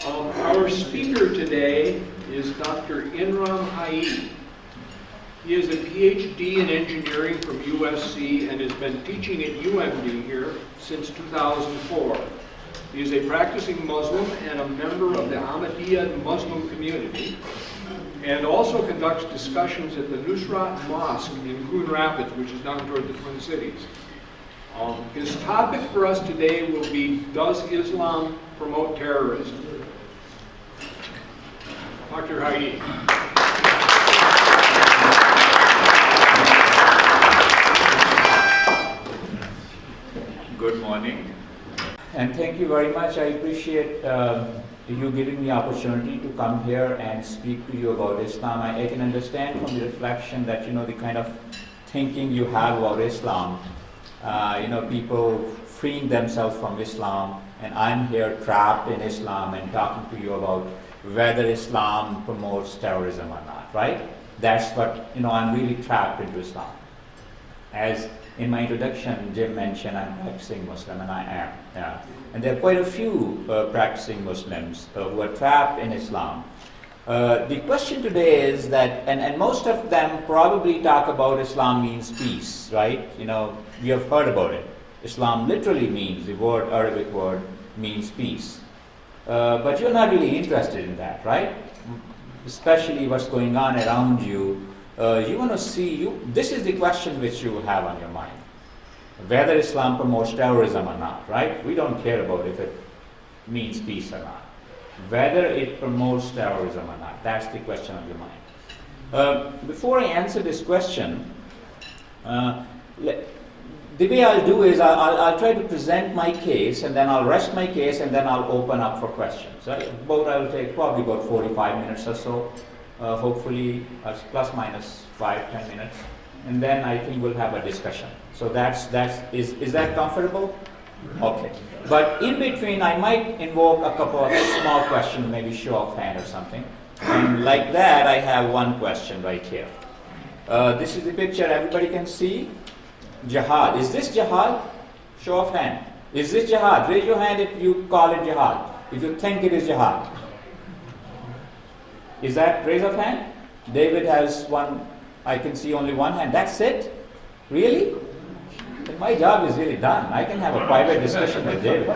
Our speaker today is Dr. Imran Hayee. He is a PhD in engineering from USC and has been teaching at UMD here since 2004. He is a practicing Muslim and a member of the Ahmadiyya Muslim community, and also conducts discussions at the Nusrat Mosque in Coon Rapids, which is down toward the Twin Cities. His topic for us today will be, does Islam promote terrorism? Dr. Hayee. Good morning, and thank you very much. I appreciate you giving me opportunity to come here and speak to you about Islam. I can understand from the reflection that the kind of thinking you have about Islam, people freeing themselves from Islam, and I'm here trapped in Islam and talking to you about whether Islam promotes terrorism or not, right? That's what, I'm really trapped into Islam. As in my introduction, Jim mentioned I'm practicing Muslim, and I am. Yeah. And there are quite a few practicing Muslims who are trapped in Islam. The question today is that, and most of them probably talk about Islam means peace, right? We have heard about it. Islam literally means, the Arabic word means peace. But you're not really interested in that, right? Especially what's going on around you. You want to see, this is the question which you have on your mind. Whether Islam promotes terrorism or not, right? We don't care about if it means peace or not. Whether it promotes terrorism or not, that's the question on your mind. Before I answer this question, the way I'll do is I'll try to present my case, and then I'll rest my case, and then I'll open up for questions. I will take probably about 45 minutes or so. Hopefully plus minus 5-10 minutes, and then I think we'll have a discussion. So is that comfortable? Okay. But in between, I might invoke a couple of small questions, maybe show of hand or something. And like that, I have one question right here. This is the picture everybody can see. Jihad. Is this jihad? Show of hand. Is this jihad? Raise your hand if you call it jihad. If you think it is jihad. Is that raise of hand? David has one. I can see only one hand. That's it? Really? Then my job is really done. I can have a private discussion with David.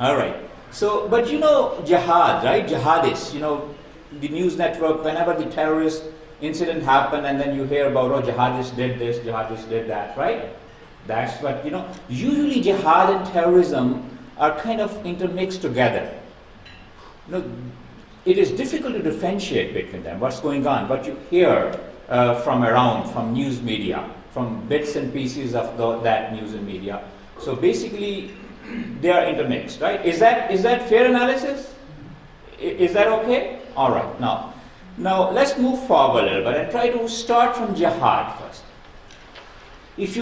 All right. So, but jihad, right? Jihadists, the news network, whenever the terrorist incident happened, and then you hear about, jihadists did this, jihadists did that, right? That's what, usually jihad and terrorism are kind of intermixed together. It is difficult to differentiate between them, what's going on, what you hear from news media, from bits and pieces of that news and media. So basically, they are intermixed, right? Is that fair analysis? Is that okay? All right, now let's move forward a little bit and try to start from jihad first. If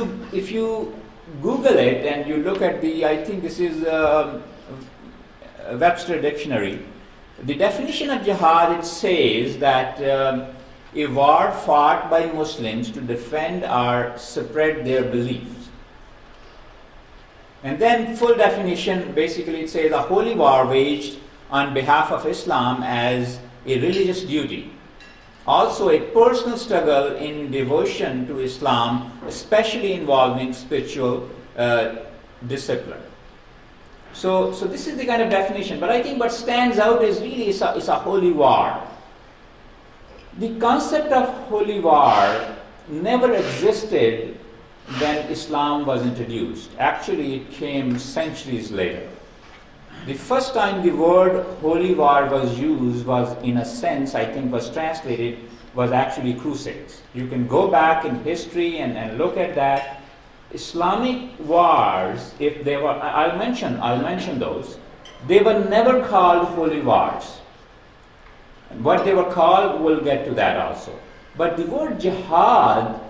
you Google it and you look at I think this is Webster Dictionary, the definition of jihad, it says that a war fought by Muslims to defend or spread their beliefs. And then full definition, basically it says a holy war waged on behalf of Islam as a religious duty. Also a personal struggle in devotion to Islam, especially involving spiritual discipline. So this is the kind of definition, but I think what stands out is really it's a holy war. The concept of holy war never existed when Islam was introduced. Actually, it came centuries later. The first time the word holy war was used was, in a sense, I think was translated, was actually crusades. You can go back in history and look at that. Islamic wars, if they were, I'll mention those, they were never called holy wars. And what they were called, we'll get to that also. But the word jihad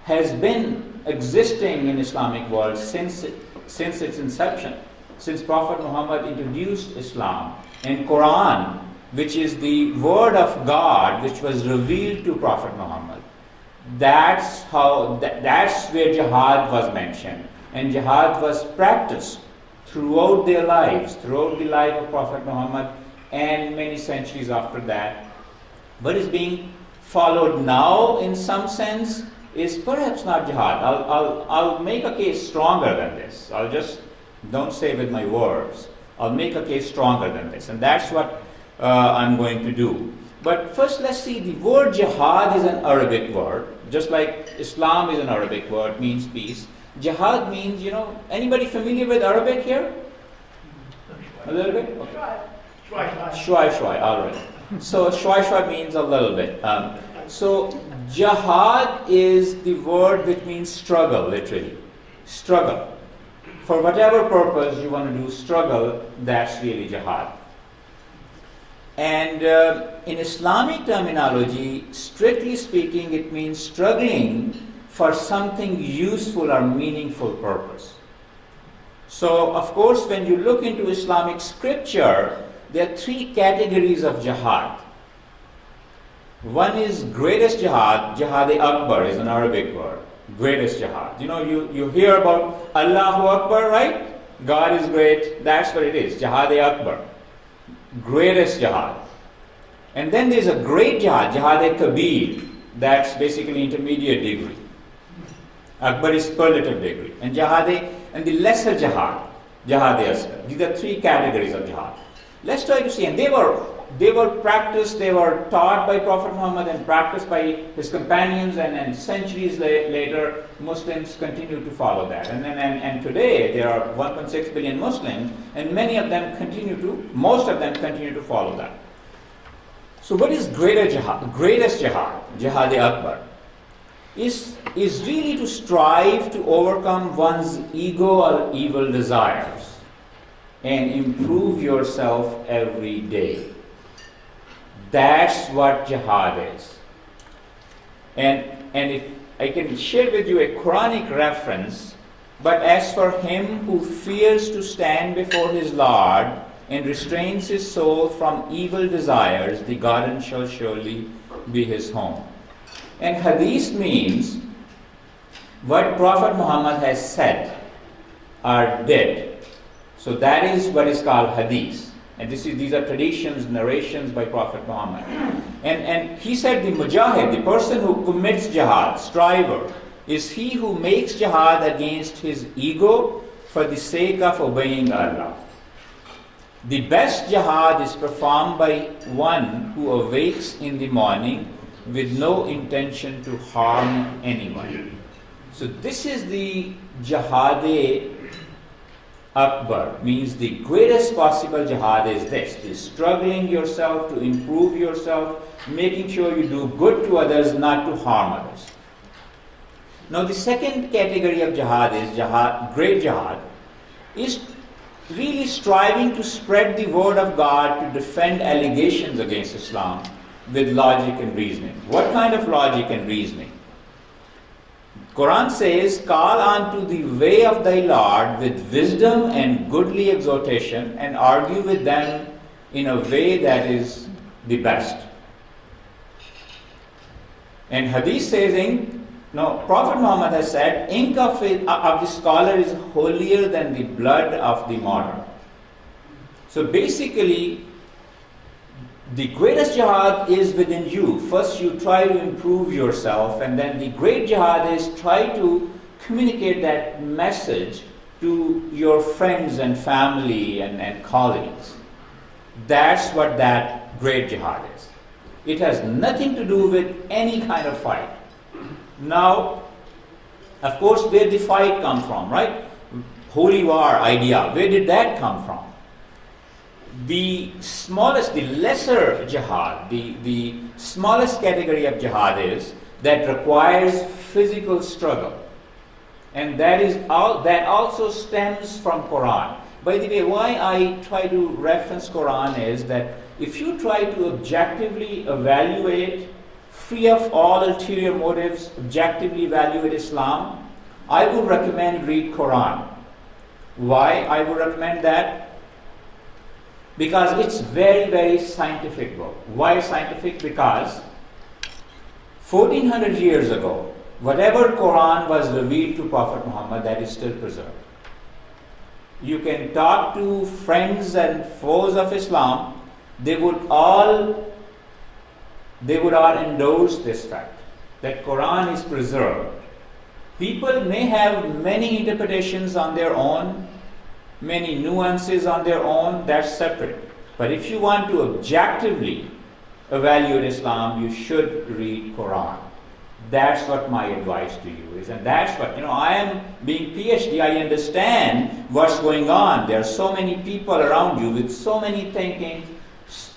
has been existing in Islamic world since its inception, since Prophet Muhammad introduced Islam. In Quran, which is the word of God which was revealed to Prophet Muhammad, that's where jihad was mentioned, and jihad was practiced throughout their lives, throughout the life of Prophet Muhammad and many centuries after that. What is being followed now in some sense is perhaps not jihad. I'll make a case stronger than this. I'll just, don't say with my words, I'll make a case stronger than this. And that's what I'm going to do. But first let's see, the word jihad is an Arabic word. Just like Islam is an Arabic word, means peace. Jihad means, anybody familiar with Arabic here? A little bit? Okay. Shwai, all right. So shwai means a little bit. So jihad is the word which means struggle, literally. Struggle. For whatever purpose you want to do struggle, that's really jihad. And in Islamic terminology, strictly speaking, it means struggling for something useful or meaningful purpose. So, of course, when you look into Islamic scripture, there are three categories of jihad. One is greatest jihad, jihad-e-akbar is an Arabic word, greatest jihad. You hear about Allahu Akbar, right? God is great, that's what it is, jihad-e-akbar. Greatest jihad. And then there's a great jihad, jihad-e-kabir, that's basically intermediate degree. Akbar is superlative degree. And and the lesser jihad, jihad-e-asghar. These are three categories of jihad. Let's try to see, and they were practiced, they were taught by Prophet Muhammad and practiced by his companions, and centuries later, Muslims continue to follow that. And today, there are 1.6 billion Muslims, and most of them continue to follow that. So what is greater jihad? Greatest jihad, jihad-e-akbar, is really to strive to overcome one's ego or evil desires and improve yourself every day. That's what jihad is. And if I can share with you a Quranic reference, but as for him who fears to stand before his Lord and restrains his soul from evil desires, the garden shall surely be his home. And hadith means what Prophet Muhammad has said or did. So that is what is called hadith. And these are traditions, narrations by Prophet Muhammad. And he said the mujahid, the person who commits jihad, striver, is he who makes jihad against his ego for the sake of obeying Allah. The best jihad is performed by one who awakes in the morning with no intention to harm anyone. So this is the jihad-e-akbar, means the greatest possible jihad is this, struggling yourself to improve yourself, making sure you do good to others, not to harm others. Now the second category of jihad is great jihad, is really striving to spread the word of God to defend allegations against Islam with logic and reasoning. What kind of logic and reasoning? Quran says, call unto the way of thy Lord with wisdom and goodly exhortation, and argue with them in a way that is the best. And hadith says, Prophet Muhammad has said, ink of the scholar is holier than the blood of the martyr. So basically, the greatest jihad is within you. First you try to improve yourself, and then the great jihad is try to communicate that message to your friends and family and colleagues. That's what that great jihad is. It has nothing to do with any kind of fight. Now, of course, where did the fight come from, right? Holy war idea, where did that come from? The lesser jihad, the smallest category of jihad is that requires physical struggle. And that also stems from Quran. By the way, why I try to reference Quran is that if you try to objectively evaluate, free of all ulterior motives, objectively evaluate Islam, I would recommend read Quran. Why I would recommend that? Because it's very, very scientific book. Why scientific? Because 1400 years ago, whatever Quran was revealed to Prophet Muhammad, that is still preserved. you can talk to friends and foes of Islam, they would all endorse this fact that Quran is preserved. People may have many interpretations on their own, many nuances on their own, that's separate. But if you want to objectively evaluate Islam, you should read Quran. That's what my advice to you is. And that's what, I am being PhD, I understand what's going on. There are so many people around you with so many thinking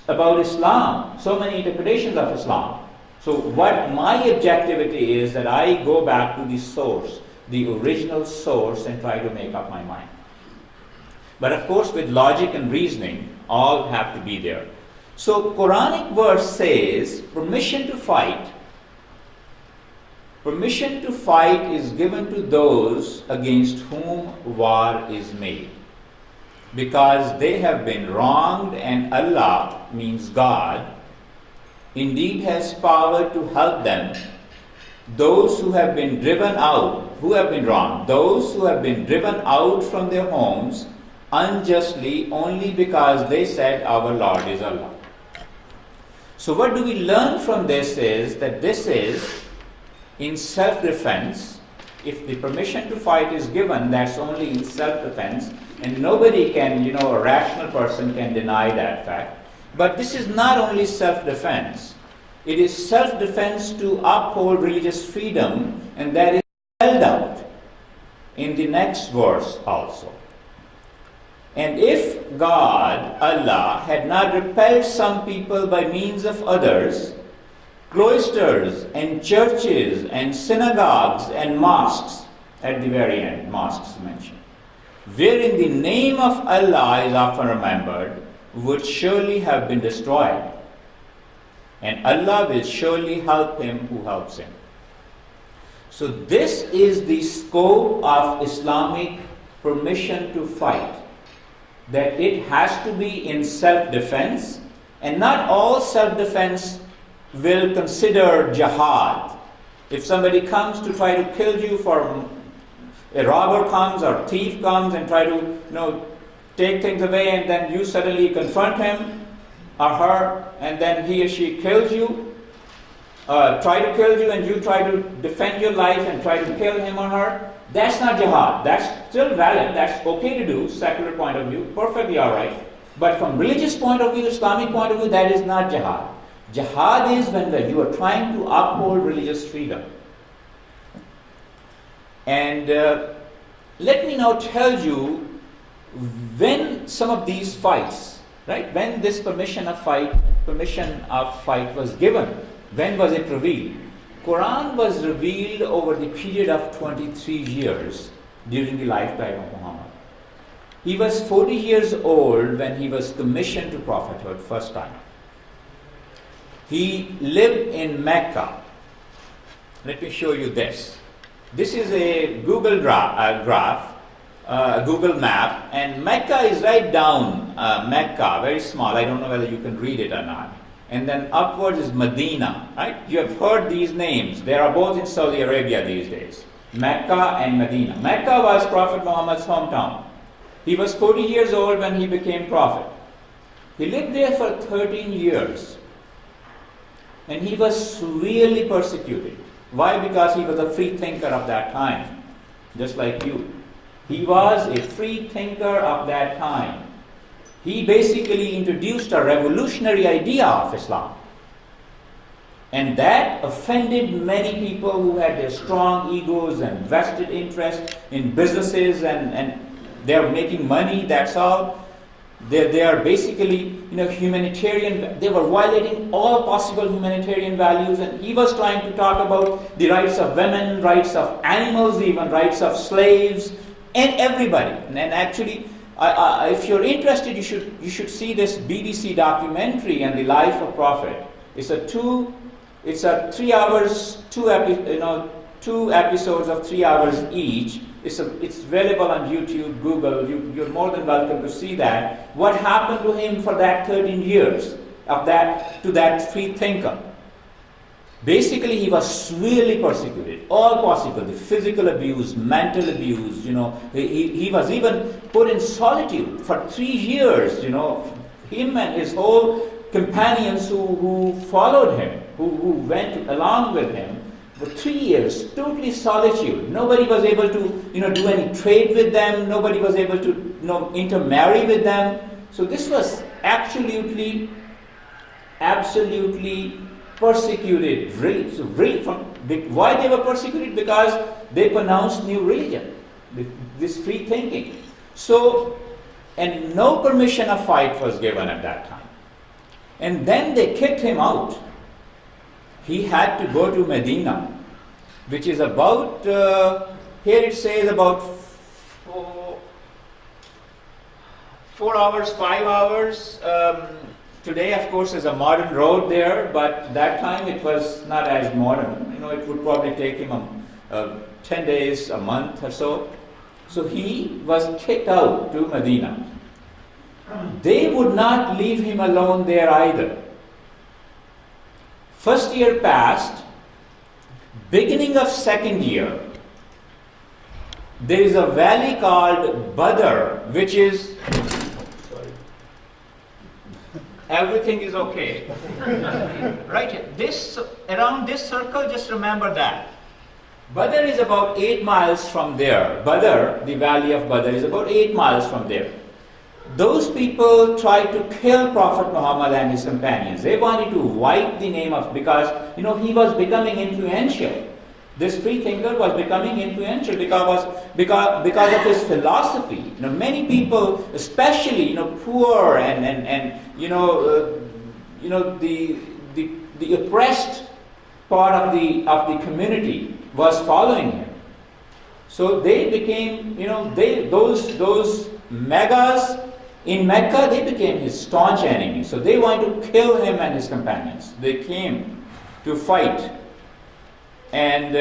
about Islam, so many interpretations of Islam. So what my objectivity is that I go back to the source, the original source, and try to make up my mind. But of course, with logic and reasoning, all have to be there. So Quranic verse says, permission to fight is given to those against whom war is made, because they have been wronged, and Allah, means God, indeed has power to help them. Those who have been driven out, who have been wronged, those who have been driven out from their homes unjustly only because they said our Lord is Allah. So what do we learn from this is that this is in self-defense. If the permission to fight is given, that's only in self-defense, and nobody can, a rational person can deny that fact. But this is not only self-defense, it is self-defense to uphold religious freedom, and that is spelled out in the next verse also. And if God, Allah, had not repelled some people by means of others, cloisters and churches and synagogues and mosques, at the very end, mosques mentioned, wherein the name of Allah is often remembered, would surely have been destroyed. And Allah will surely help him who helps him. So this is the scope of Islamic permission to fight, that it has to be in self-defense, and not all self-defense will consider jihad. If somebody comes to try to kill you, for a robber comes or thief comes and try to take things away, and then you suddenly confront him or her, and then he or she kills you, try to kill you, and you try to defend your life and try to kill him or her, that's not jihad. That's still valid. That's okay to do, secular point of view, perfectly all right. But from religious point of view, Islamic point of view, that is not jihad. Jihad is when you are trying to uphold religious freedom. And let me now tell you when some of these fights, right, when this permission of fight was given, when was it revealed? Quran was revealed over the period of 23 years during the lifetime of Muhammad. He was 40 years old when he was commissioned to prophethood first time. He lived in Mecca. Let me show you this. This is a Google graph, Google map, and Mecca is right down, Mecca, very small. I don't know whether you can read it or not. And then upwards is Medina, right? You have heard these names. They are both in Saudi Arabia these days. Mecca and Medina. Mecca was Prophet Muhammad's hometown. He was 40 years old when he became prophet. He lived there for 13 years. And he was severely persecuted. Why? Because he was a free thinker of that time, just like you. He was a free thinker of that time. He basically introduced a revolutionary idea of Islam. And that offended many people who had their strong egos and vested interest in businesses, and they are making money, that's all. They are basically, humanitarian. They were violating all possible humanitarian values, and he was trying to talk about the rights of women, rights of animals, even rights of slaves, and everybody. And actually, if you're interested, you should see this BBC documentary on the life of Prophet. It's 3 hours, two episodes of 3 hours each. It's available on YouTube, Google. You're more than welcome to see that. What happened to him for that 13 years to that free thinker? Basically, he was severely persecuted, all possible, the physical abuse, mental abuse, he was even put in solitude for 3 years, him and his whole companions who followed him, who went along with him, for 3 years, totally solitude. Nobody was able to, do any trade with them, nobody was able to, intermarry with them. So this was absolutely persecuted, really. So really, why they were persecuted? Because they pronounced new religion, this free thinking. So, and no permission of fight was given at that time. And then they kicked him out. He had to go to Medina, which is about, here it says about 4 hours, 5 hours. Today, of course, is a modern road there, but that time it was not as modern. It would probably take him 10 days, a month or so. So he was kicked out to Medina. They would not leave him alone there either. First year passed, beginning of second year, there is a valley called Badr, which is, everything is okay. Right? Around this circle, just remember that. Badr is about 8 miles from there. Badr, the valley of Badr, is about 8 miles from there. Those people tried to kill Prophet Muhammad and his companions. They wanted to wipe the name of, because he was becoming influential. This freethinker was becoming influential because of his philosophy. Many people, especially poor and the oppressed part of the community was following him. So they became, those megas in Mecca, they became his staunch enemies. So they wanted to kill him and his companions. They came to fight. And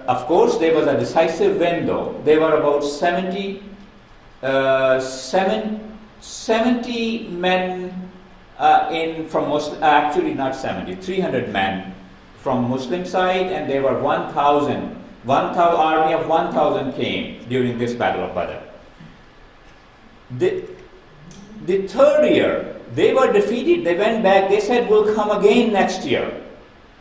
of course, there was a decisive win though. There were about 70 men from Muslim, actually not 70, 300 men from Muslim side, and there were 1,000 army of 1,000 came during this battle of Badr. The third year, they were defeated. They went back. They said, "We'll come again next year."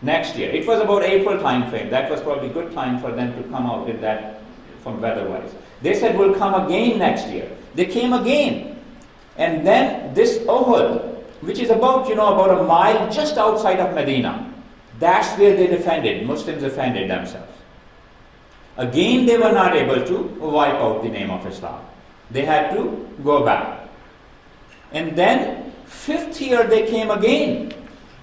Next year. It was about April time frame. That was probably a good time for them to come out with that from weather-wise. They said, "We'll come again next year." They came again. And then this Uhud, which is about a mile just outside of Medina, that's where they defended. Muslims defended themselves. Again, they were not able to wipe out the name of Islam. They had to go back. And then, 5th year, they came again.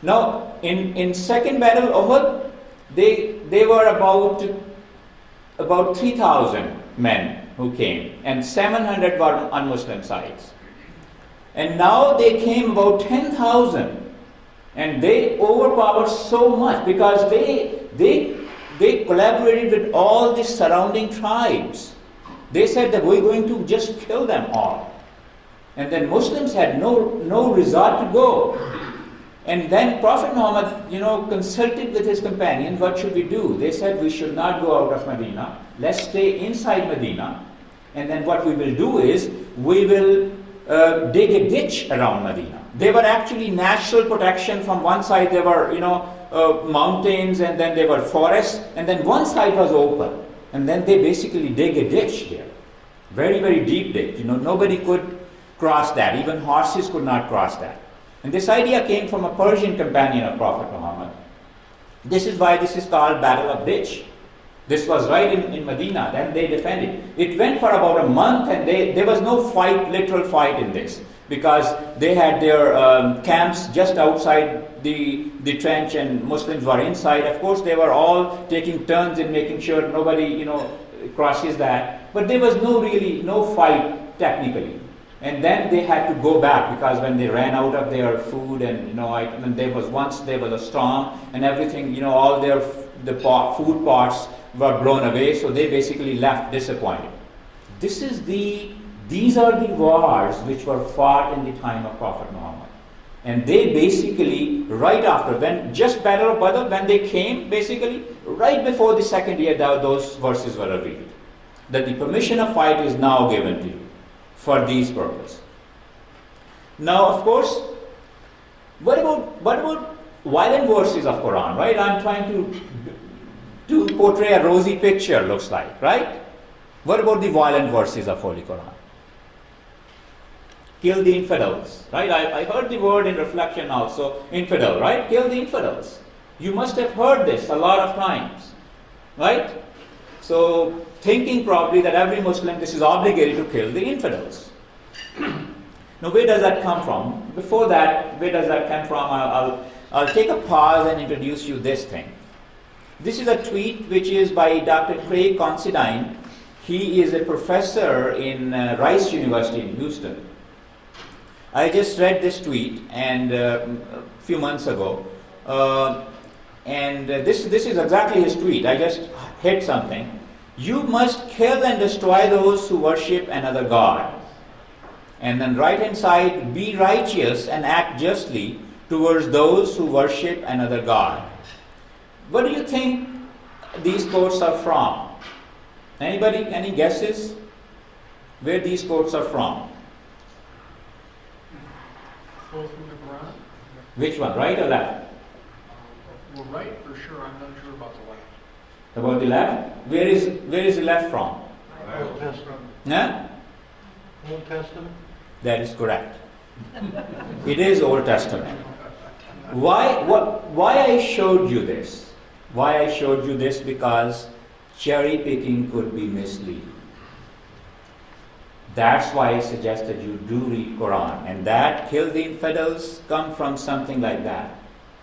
Now, in second battle, Uhud, they were about 3,000 men who came, and 700 were on Muslim sides. And now they came about 10,000, and they overpowered so much because they collaborated with all the surrounding tribes. They said that we're going to just kill them all. And then Muslims had no resort to go. And then Prophet Muhammad, consulted with his companions, what should we do? They said we should not go out of Medina. Let's stay inside Medina. And then what we will do is, we will dig a ditch around Medina. They were actually natural protection. From one side there were, mountains, and then there were forests, and then one side was open. And then they basically dig a ditch there. Very, very deep ditch. Nobody could cross that. Even horses could not cross that. And this idea came from a Persian companion of Prophet Muhammad. This is why this is called Battle of Ditch. This was right in Medina. Then they defended. It went for about a month, and there was no fight, literal fight in this, because they had their camps just outside the trench, and Muslims were inside. Of course, they were all taking turns in making sure nobody, crosses that. But there was no fight technically. And then they had to go back, because when they ran out of their food and there was a storm and everything, all their food pots were blown away, so they basically left disappointed. These are the wars which were fought in the time of Prophet Muhammad. And they basically, right after, just Battle of Badr, when they came, basically, right before the second year, those verses were revealed. That the permission of fight is now given to you for these purposes. Now, of course, what about violent verses of Quran, right? I'm trying to portray a rosy picture, looks like, right? What about the violent verses of Holy Quran? Kill the infidels, right? I heard the word in reflection also, infidel, right? Kill the infidels. You must have heard this a lot of times, right? So, thinking probably that every Muslim, this is obligated to kill the infidels. Now, where does that come from? Before that, where does that come from? I'll take a pause and introduce you this thing. This is a tweet which is by Dr. Craig Considine. He is a professor in Rice University in Houston. I just read this tweet and a few months ago, and this is exactly his tweet. I just hit something. You must kill and destroy those who worship another god. And then right hand side, be righteous and act justly towards those who worship another god. What do you think these quotes are from? Anybody? Any guesses? Where these quotes are from? Both from the Quran? Which one, right or left? Well, right for sure. I'm not sure about the left. About the left? Where is the left from? Old Testament. Huh? Old Testament? That is correct. It is Old Testament. Why I showed you this? Why I showed you this? Because cherry picking could be misleading. That's why I suggested you do read Quran. And that kill the infidels come from something like that.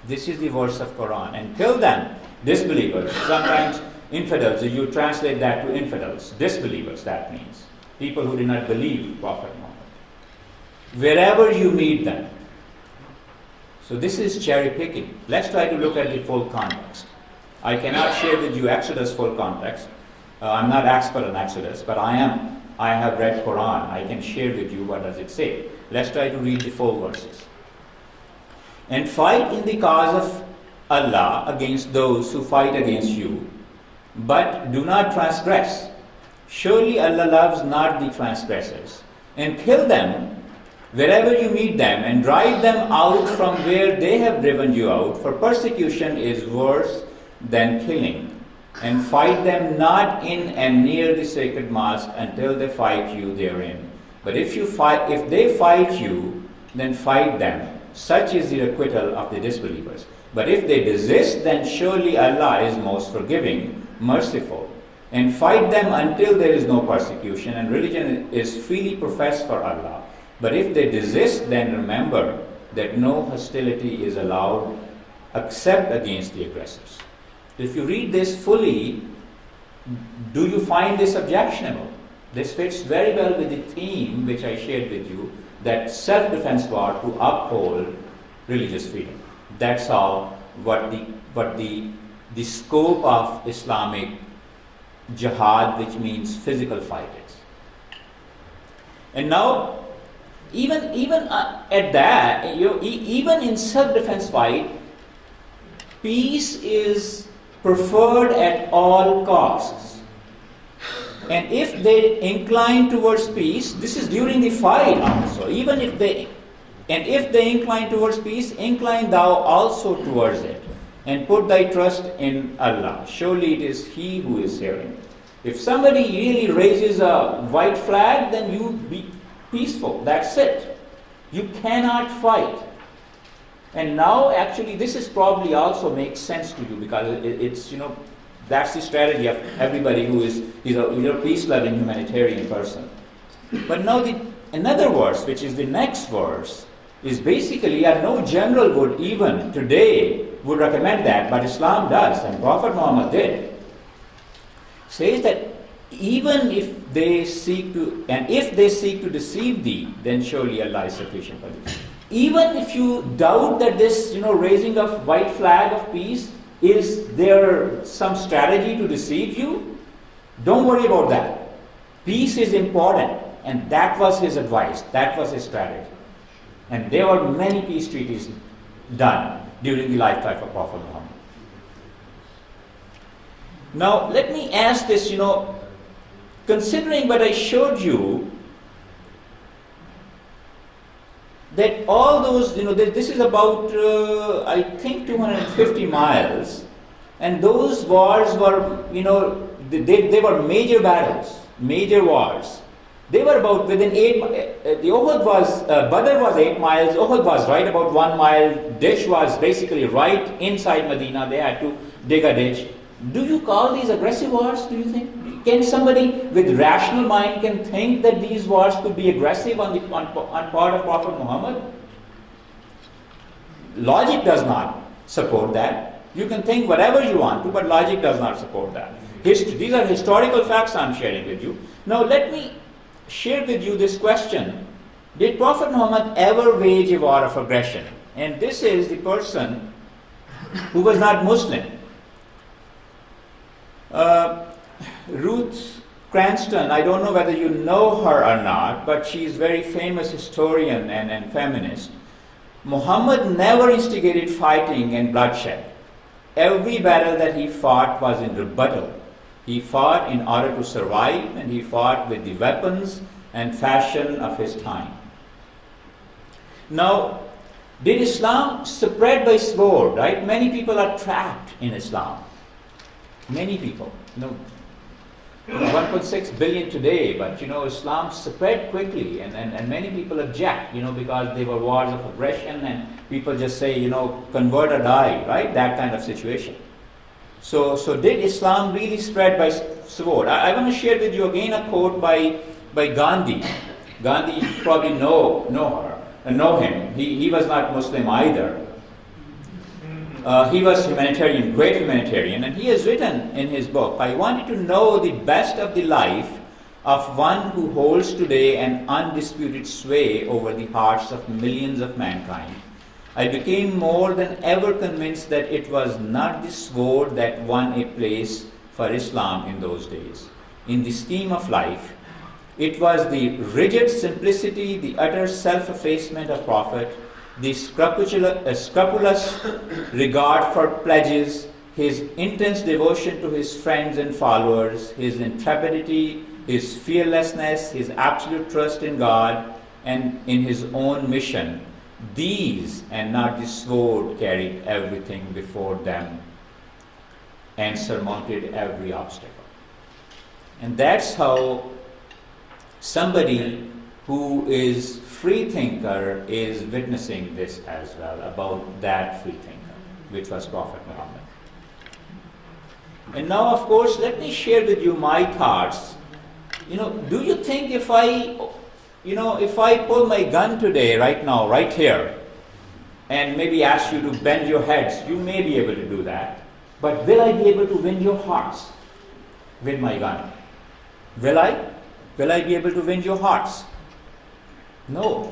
This is the verse of Quran. And kill them, disbelievers. Sometimes infidels, you translate that to infidels. Disbelievers, that means. People who do not believe Prophet Muhammad. Wherever you meet them. So this is cherry picking. Let's try to look at the full context. I cannot share with you Exodus full context. I'm not expert on Exodus, but I have read Quran. I can share with you what does it say. Let's try to read the full verses. And fight in the cause of Allah against those who fight against you, but do not transgress. Surely Allah loves not the transgressors. And kill them wherever you meet them, and drive them out from where they have driven you out, for persecution is worse than killing. And fight them not in and near the sacred mosque until they fight you therein. But if they fight you, then fight them. Such is the requital of the disbelievers. But if they desist, then surely Allah is most forgiving, merciful. And fight them until there is no persecution, and religion is freely professed for Allah. But if they desist, then remember that no hostility is allowed except against the aggressors. If you read this fully, do you find this objectionable? This fits very well with the theme which I shared with you, that self-defense war to uphold religious freedom. That's all what the scope of Islamic jihad, which means physical fight, is. And now, even at that, even in self-defense fight, peace is preferred at all costs. And if they incline towards peace, this is during the fight also. If they incline towards peace, incline thou also towards it, and put thy trust in Allah. Surely it is He who is hearing. If somebody really raises a white flag, then you be peaceful. That's it. You cannot fight. And now, actually, this is probably also makes sense to you, because it's that's the strategy of everybody who is a peace-loving humanitarian person. But now another verse, which is the next verse, is basically, no general would even today would recommend that, but Islam does, and Prophet Muhammad did. Says that even if they seek to deceive thee, then surely Allah is sufficient for thee. Even if you doubt that this, raising of white flag of peace, is there some strategy to deceive you? Don't worry about that. Peace is important, and that was his advice. That was his strategy. And there were many peace treaties done during the lifetime of Prophet Muhammad. Now, let me ask this, considering what I showed you, that all those, this is about, I think, 250 miles, and those wars were, they were major battles, major wars. They were about within 8 the Uhud was, Badr was 8 miles, Uhud was right about 1 mile, ditch was basically right inside Medina, they had to dig a ditch. Do you call these aggressive wars, do you think? Can somebody with rational mind can think that these wars could be aggressive on part of Prophet Muhammad? Logic does not support that. You can think whatever you want to, but logic does not support that. These are historical facts I'm sharing with you. Now let me share with you this question. Did Prophet Muhammad ever wage a war of aggression? And this is the person who was not Muslim. Ruth Cranston, I don't know whether you know her or not, but she is a very famous historian and feminist. Muhammad never instigated fighting and bloodshed. Every battle that he fought was in rebuttal. He fought in order to survive, and he fought with the weapons and fashion of his time. Now, did Islam spread by sword, right? Many people are trapped in Islam. Many people. 1.6 billion today, but Islam spread quickly, and many people object, because they were wars of aggression, and people just say, convert or die, right? That kind of situation. So did Islam really spread by sword? I want to share with you again a quote by Gandhi. Gandhi, you probably know him. He was not Muslim either. He was humanitarian, great humanitarian, and he has written in his book, I wanted to know the best of the life of one who holds today an undisputed sway over the hearts of millions of mankind. I became more than ever convinced that it was not the sword that won a place for Islam in those days. In the scheme of life, it was the rigid simplicity, the utter self-effacement of Prophet, the scrupulous regard for pledges, his intense devotion to his friends and followers, his intrepidity, his fearlessness, his absolute trust in God and in his own mission. These, and not the sword, carried everything before them and surmounted every obstacle. And that's how somebody who is freethinker is witnessing this as well, about that freethinker, which was Prophet Muhammad. And now, of course, let me share with you my thoughts. Do you think if I pull my gun today, right now, right here, and maybe ask you to bend your heads, you may be able to do that, but will I be able to win your hearts with my gun? Will I? Will I be able to win your hearts? No.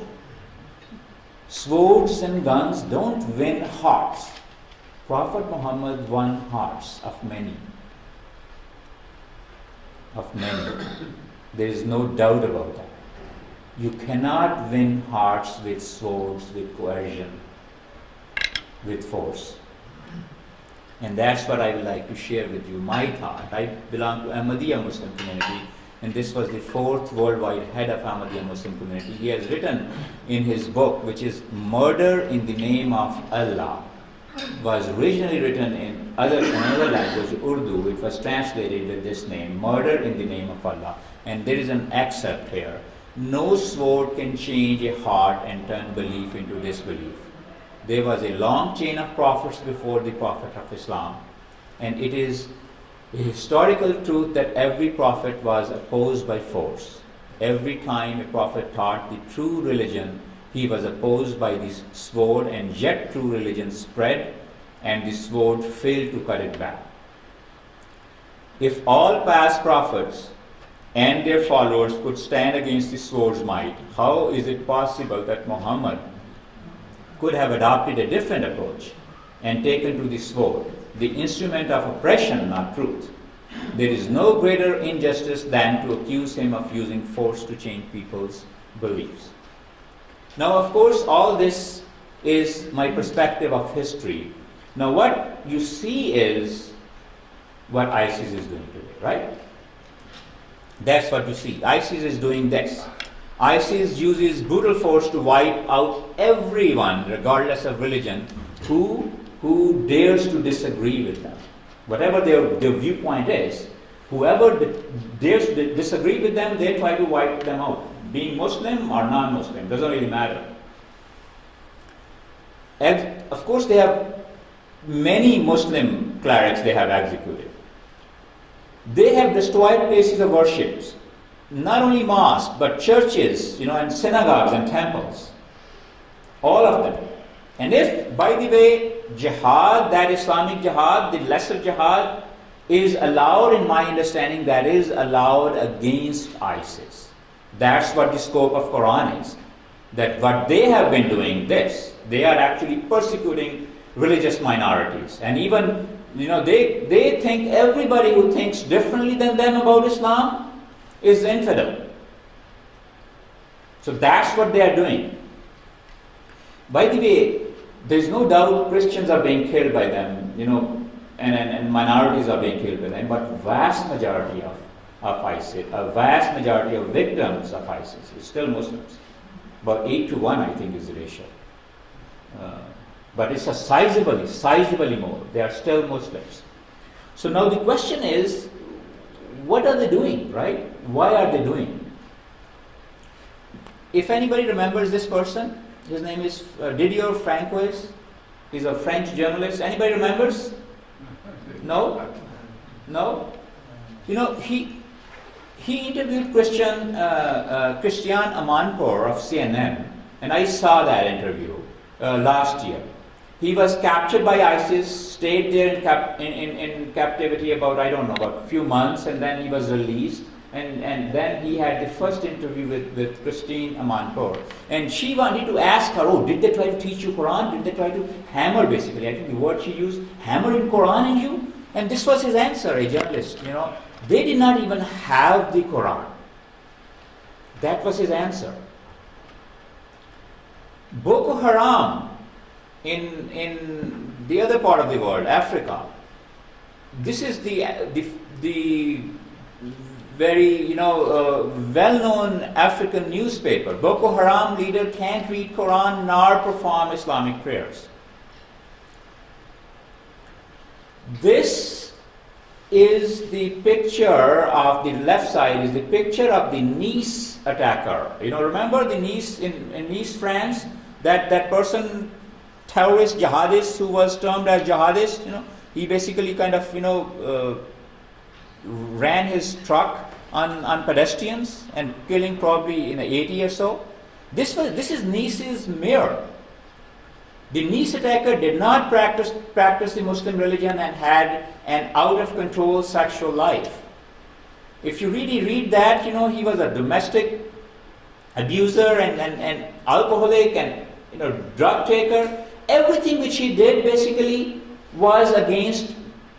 Swords and guns don't win hearts. Prophet Muhammad won hearts of many. Of many. There is no doubt about that. You cannot win hearts with swords, with coercion, with force. And that's what I would like to share with you, my thought. I belong to Ahmadiyya Muslim community, and this was the 4th worldwide head of Ahmadiyya Muslim community. He has written in his book, which is Murder in the Name of Allah, was originally written in another language, Urdu. It was translated with this name, Murder in the Name of Allah. And there is an excerpt here. No sword can change a heart and turn belief into disbelief. There was a long chain of prophets before the Prophet of Islam, and it is a historical truth that every prophet was opposed by force. Every time a prophet taught the true religion, he was opposed by the sword, and yet true religion spread and the sword failed to cut it back. If all past prophets and their followers could stand against the sword's might, how is it possible that Muhammad could have adopted a different approach and taken to the sword, the instrument of oppression, not truth? There is no greater injustice than to accuse him of using force to change people's beliefs. Now, of course, all this is my perspective of history. Now, what you see is what ISIS is doing today, right? That's what you see. ISIS is doing this. ISIS uses brutal force to wipe out everyone, regardless of religion, who dares to disagree with them. Whatever their viewpoint is, whoever dares to disagree with them, they try to wipe them out. Being Muslim or non-Muslim, doesn't really matter. And of course, they have many Muslim clerics they have executed. They have destroyed places of worship, not only mosques, but churches, and synagogues and temples. All of them. And if, by the way, jihad, that Islamic jihad, the lesser jihad, is allowed, in my understanding, that is allowed against ISIS. That's what the scope of Quran is. That what they have been doing they are actually persecuting religious minorities. And even, they think everybody who thinks differently than them about Islam is infidel. So that's what they are doing. By the way, there's no doubt Christians are being killed by them, and minorities are being killed by them, but vast majority of ISIS, a vast majority of victims of ISIS is still Muslims. About 8-1, I think, is the ratio. But it's a sizably more. They are still Muslims. So now the question is, what are they doing, right? Why are they doing? If anybody remembers this person, his name is Didier Francois. He's a French journalist. Anybody remembers? No? No? He interviewed Christian Amanpour of CNN, and I saw that interview last year. He was captured by ISIS, stayed there in captivity about a few months, and then he was released. And then he had the first interview with Christine Amanpour. And she wanted to ask her, did they try to teach you Quran? Did they try to hammer, basically? I think the word she used, hammer in Quran in you? And this was his answer, a journalist, They did not even have the Quran. That was his answer. Boko Haram in the other part of the world, Africa, this is the very well-known African newspaper. Boko Haram leader can't read Quran nor perform Islamic prayers. This is the picture of the left side, is the picture of the Nice attacker. Remember the Nice in Nice, France? That person, terrorist, jihadist, who was termed as jihadist, he basically kind of, ran his truck on pedestrians and killing probably 80 or so. This is Nice's mayor. The Nice attacker did not practice the Muslim religion and had an out-of-control sexual life. If you really read that, he was a domestic abuser and alcoholic and drug taker. Everything which he did basically was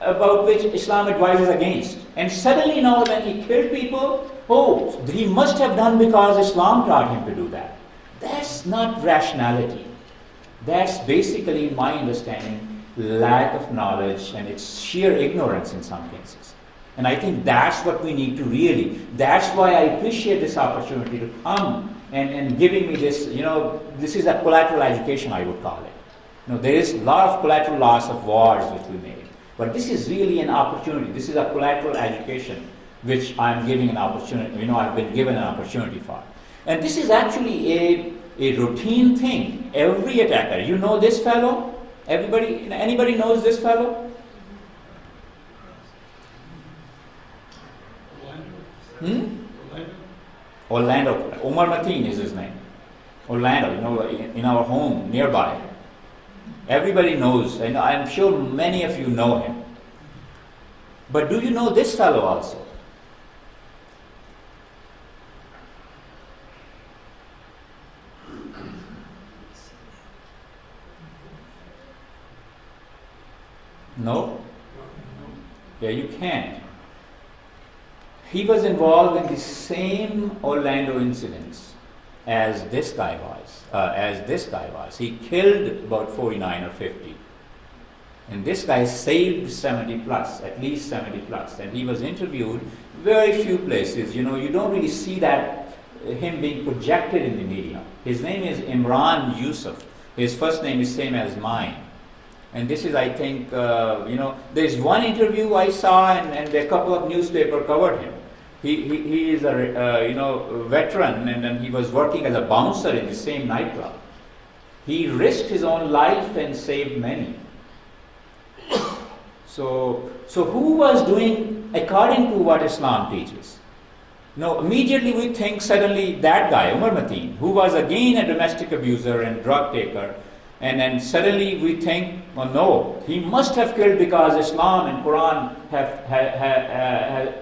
about which Islam advises against. And suddenly now when he killed people, he must have done because Islam taught him to do that. That's not rationality. That's basically, in my understanding, lack of knowledge, and it's sheer ignorance in some cases. And I think that's what we need to that's why I appreciate this opportunity to come and giving me this, this is a collateral education, I would call it. There is a lot of collateral loss of wars which we made. But this is really an opportunity. This is a collateral education which I'm giving an opportunity, I've been given an opportunity for. And this is actually a routine thing. Every attacker, this fellow? Anybody knows this fellow? Orlando. Omar Mateen is his name. Orlando, in our home nearby. Everybody knows, and I'm sure many of you know him. But do you know this fellow also? No? Yeah, you can't. He was involved in the same Orlando incidents. as this guy was. He killed about 49 or 50. And this guy saved 70 plus, at least 70 plus. And he was interviewed very few places. You know, you don't really see that him being projected in the media. His name is Imran Yusuf. His first name is same as mine. And this is, I think, there's one interview I saw, and a couple of newspapers covered him. He is a veteran, and then he was working as a bouncer in the same nightclub. He risked his own life and saved many. So who was doing according to what Islam teaches? No, immediately we think suddenly that guy, Umar Mateen, who was again a domestic abuser and drug taker, and then suddenly we think, well, no, he must have killed because Islam and Quran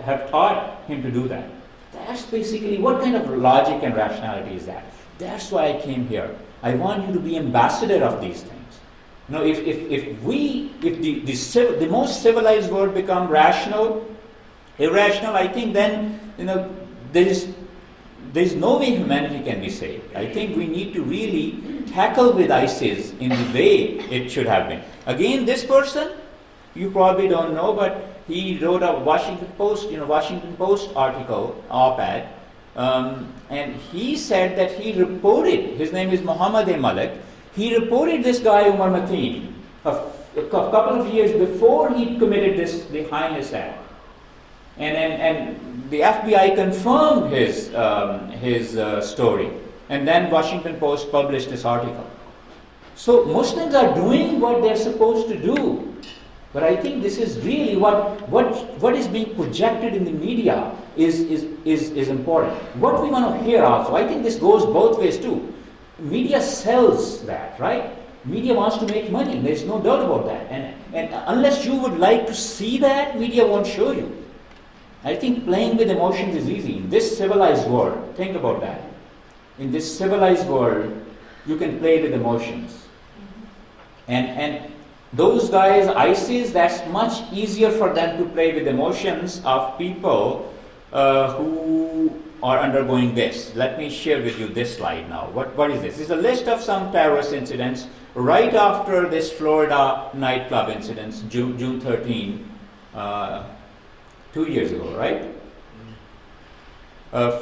have taught him to do that. That's basically, what kind of logic and rationality is that? That's why I came here. I want you to be ambassador of these things. You know, if the most civilized world become irrational, I think then, there is no way humanity can be saved. I think we need to really tackle with ISIS in the way it should have been. Again, this person, you probably don't know, but he wrote a Washington Post article, op-ed, and he said that he reported, his name is Muhammad A. Malik, he reported this guy Umar Mateen a couple of years before he committed the heinous act. And the FBI confirmed his story, and then Washington Post published this article. So Muslims are doing what they're supposed to do, but I think this is really what is being projected in the media is important. What we want to hear also, I think this goes both ways too. Media sells that, right? Media wants to make money. There's no doubt about that. And unless you would like to see that, media won't show you. I think playing with emotions is easy. In this civilized world, think about that. In this civilized world, you can play with emotions. And those guys, ISIS, that's much easier for them to play with emotions of people who are undergoing this. Let me share with you this slide now. What is this? This is a list of some terrorist incidents right after this Florida nightclub incidents, June 13, 2 years ago, right?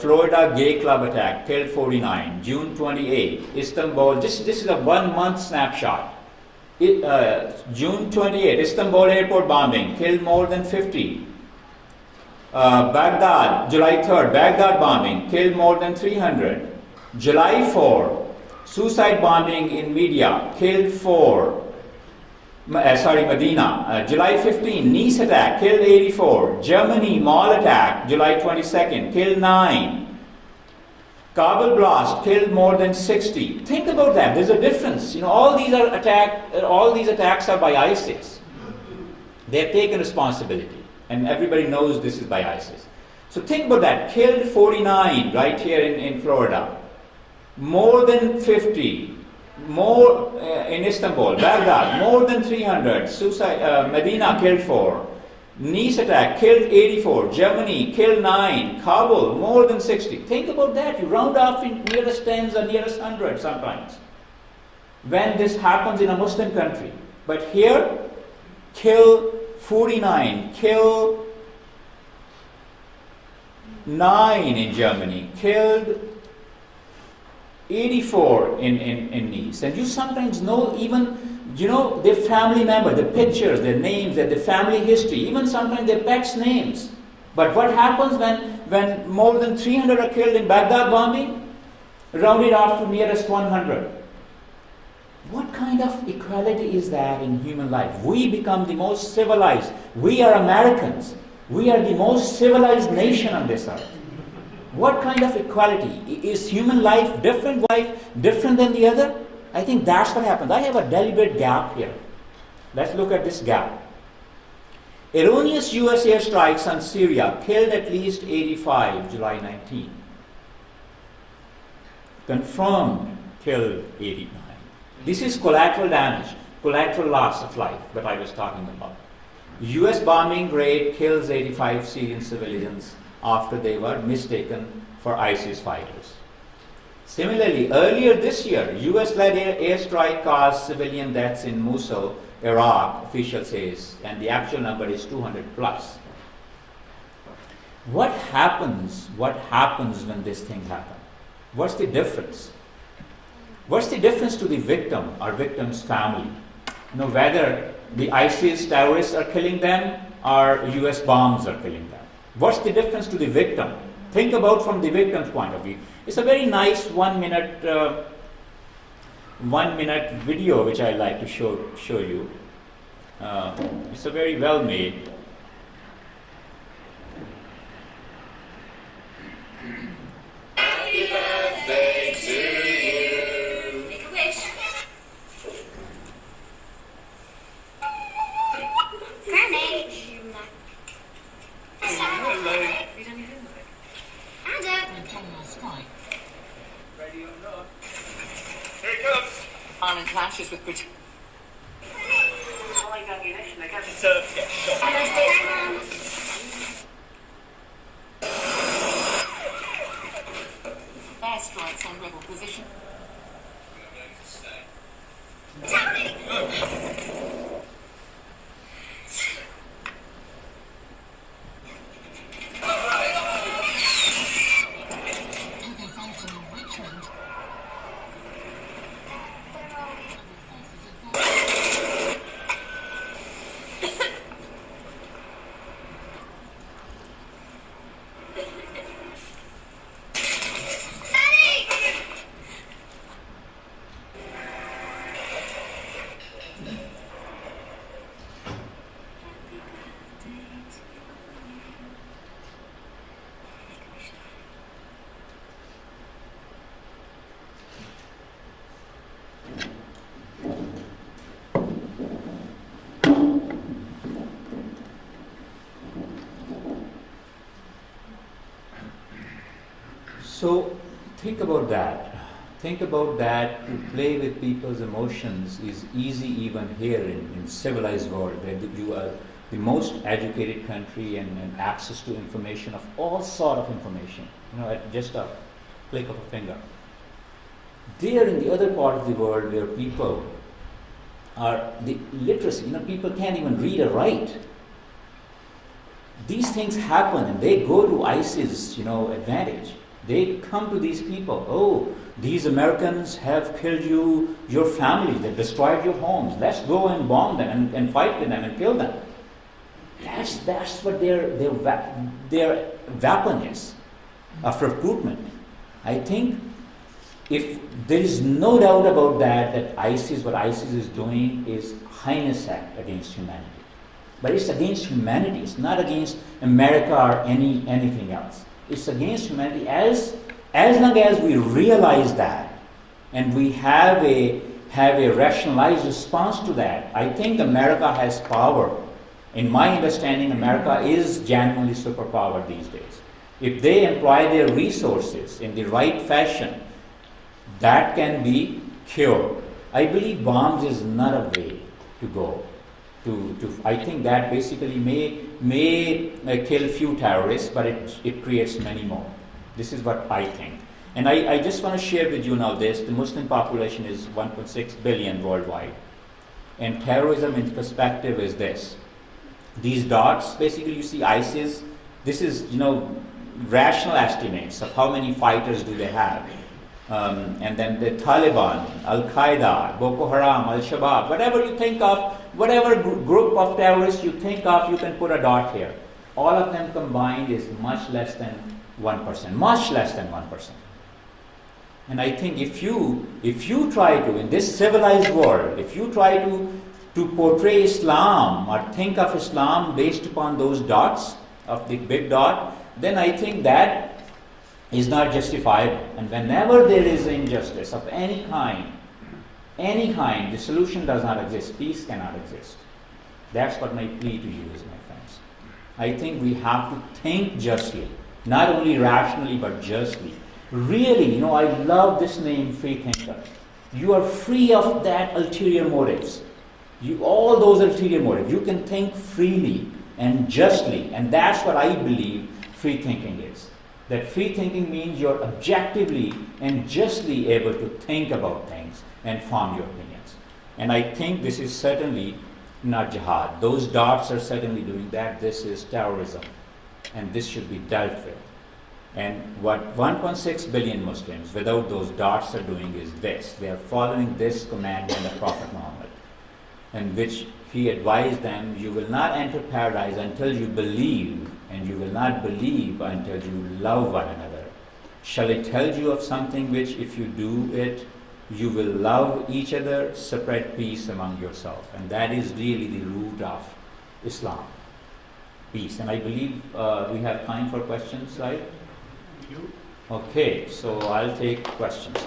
Florida gay club attack, killed 49. June 28, Istanbul, this is a 1 month snapshot. June 28, Istanbul airport bombing, killed more than 50. Baghdad, July 3rd, Baghdad bombing, killed more than 300. July 4, suicide bombing in media, killed 4. Medina. July 15, Nice attack, killed 84. Germany mall attack, July 22nd, killed 9. Kabul blast, killed more than 60. Think about that. There's a difference. All these attacks are by ISIS. They've taken responsibility, and everybody knows this is by ISIS. So think about that. Killed 49 right here in Florida. More than 50. More in Istanbul, Baghdad, more than 300. Medina killed 4. Nice attack, killed 84. Germany killed 9. Kabul, more than 60. Think about that. You round off in nearest tens or nearest 100 sometimes, when this happens in a Muslim country. But here, kill 49, kill 9 in Germany, killed 84 in Nice. And you sometimes know even, their family member, the pictures, their names, their family history, even sometimes their pets' names. But what happens when more than 300 are killed in Baghdad bombing? Rounded off to nearest 100. What kind of equality is that in human life? We become the most civilized. We are Americans. We are the most civilized nation on this earth. What kind of equality? Is human life different than the other? I think that's what happens. I have a deliberate gap here. Let's look at this gap. Erroneous US airstrikes on Syria killed at least 85, July 19. Confirmed killed 89. This is collateral damage, collateral loss of life that I was talking about. US bombing raid kills 85 Syrian civilians after they were mistaken for ISIS fighters. Similarly, earlier this year, US-led airstrike caused civilian deaths in Mosul, Iraq, official says, and the actual number is 200 plus. What happens when this thing happens? What's the difference? What's the difference to the victim or victim's family? Whether the ISIS terrorists are killing them or US bombs are killing them. What's the difference to the victim? Think about from the victim's point of view. It's a very nice 1 minute video which I like to show you. It's a very well made. Happy birthday to you. Make a wish. Granny. Hello. You done your homework? I do. Ready or not? Here it comes. Armed clashes with British. Light ammunition. They can't deserve to get shot. Airstrikes on rebel position. So think about that. Think about that. To play with people's emotions is easy even here in civilized world where you are the most educated country and access to information of all sort of information, at just a click of a finger. There in the other part of the world where people are the literacy, people can't even read or write. These things happen and they go to ISIS, advantage. They come to these people. Oh, these Americans have killed your family. They destroyed your homes. Let's go and bomb them and fight with them and kill them. That's what their weapon is of recruitment. I think if there is no doubt about that what ISIS is doing is heinous act against humanity. But it's against humanity. It's not against America or anything else. It's against humanity. As long as we realize that and we have a rationalized response to that, I think America has power. In my understanding, America is genuinely superpowered these days. If they employ their resources in the right fashion, that can be cured. I believe bombs is not a way to go. I think that basically may kill few terrorists, but it creates many more. This is what I think. And I just want to share with you now this. The Muslim population is 1.6 billion worldwide. And terrorism in perspective is this. These dots, basically you see ISIS. This is, rational estimates of how many fighters do they have. And then the Taliban, Al-Qaeda, Boko Haram, Al-Shabaab, whatever you think of, whatever group of terrorists you think of, you can put a dot here. All of them combined is much less than 1%, much less than 1%. And I think if you try to, in this civilized world, if you try to portray Islam or think of Islam based upon those dots of the big dot, then I think that is not justifiable. And whenever there is injustice of any kind, the solution does not exist. Peace cannot exist. That's what my plea to you is, my friends. I think we have to think justly, not only rationally but justly. Really, I love this name, Freethinker. You are free of that ulterior motives. All those ulterior motives. You can think freely and justly, and that's what I believe free thinking is. That free thinking means you're objectively and justly able to think about things and form your opinions. And I think this is certainly not jihad. Those dots are certainly doing that. This is terrorism. And this should be dealt with. And what 1.6 billion Muslims without those dots are doing is this. They are following this command in the Prophet Muhammad, in which he advised them, you will not enter paradise until you believe, and you will not believe until you love one another. Shall I tell you of something which if you do it, you will love each other, spread peace among yourself. And that is really the root of Islam, peace. And I believe we have time for questions, right? Okay, so I'll take questions.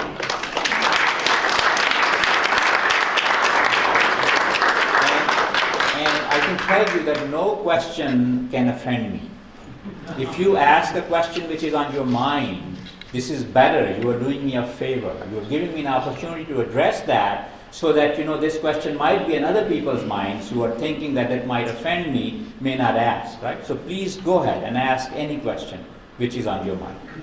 And I can tell you that no question can offend me. If you ask a question which is on your mind, this is better. You are doing me a favor. You are giving me an opportunity to address that so that, this question might be in other people's minds who are thinking that it might offend me, may not ask, right? So please go ahead and ask any question which is on your mind.